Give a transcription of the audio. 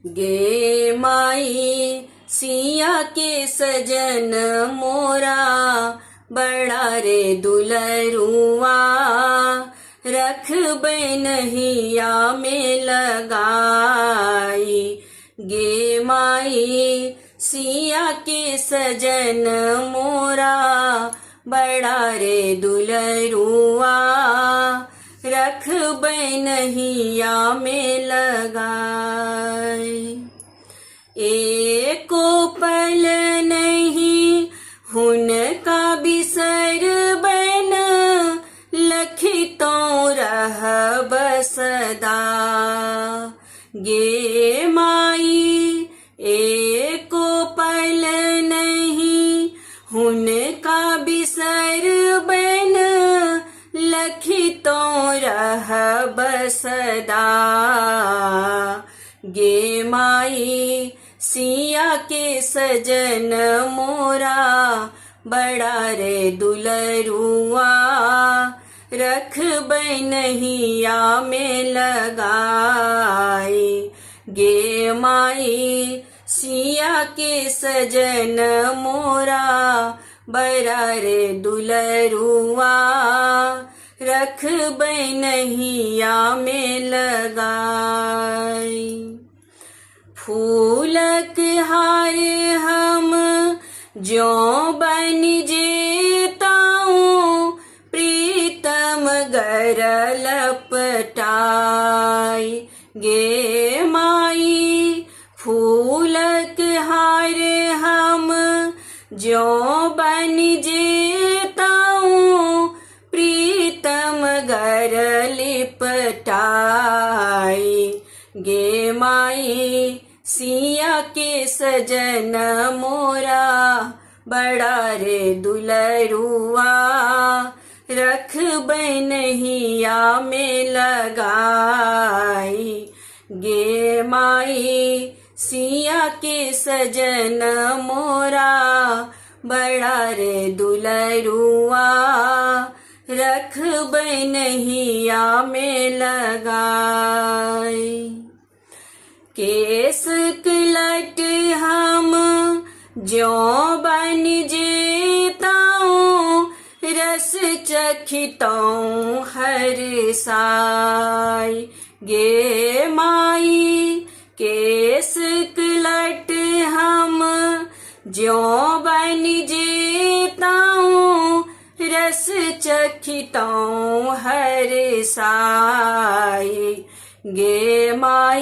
गे माई सिया के सजन मोरा बड़ा रे दुलरुआ रख बनहिया में लगाई। गे माई सिया के सजन मोरा बड़ा रे दुलरुआ रख बनहिया में लगाई। एको पल नहीं हुनका बिसर बन लखितों रहब सदा। गे माई एको पल नहीं हुनका बिसर बन लखितों रहब सदा। गे माई सिया के सजन मोरा बड़ा रे दुलरुआ रख बनहिया में लगाई। गे माई सिया के सजन मोरा बड़ा रे दुलरुआ रख बनहिया में लगाई। फूलक हार हम ज्यों बन जेताऊं प्रीतम गर लपटाई। गे माई फूलक हार हम ज्यों बन जेताऊं प्रीतम गर लिपटाई। गे माई सिया के सजन मोरा बड़ा रे दुलरुआ रख बनहिया में लगाई। गे माई सिया के सजन मोरा बड़ा रे दुलरुआ रख बनहिया में लगाई। केस कलट हम ज्यों बन जेताऊं रस चखिताऊं हर साई। गे माई केस कलट हम ज्यों बन जेताऊं रस चखिताऊं हर साई। गे माई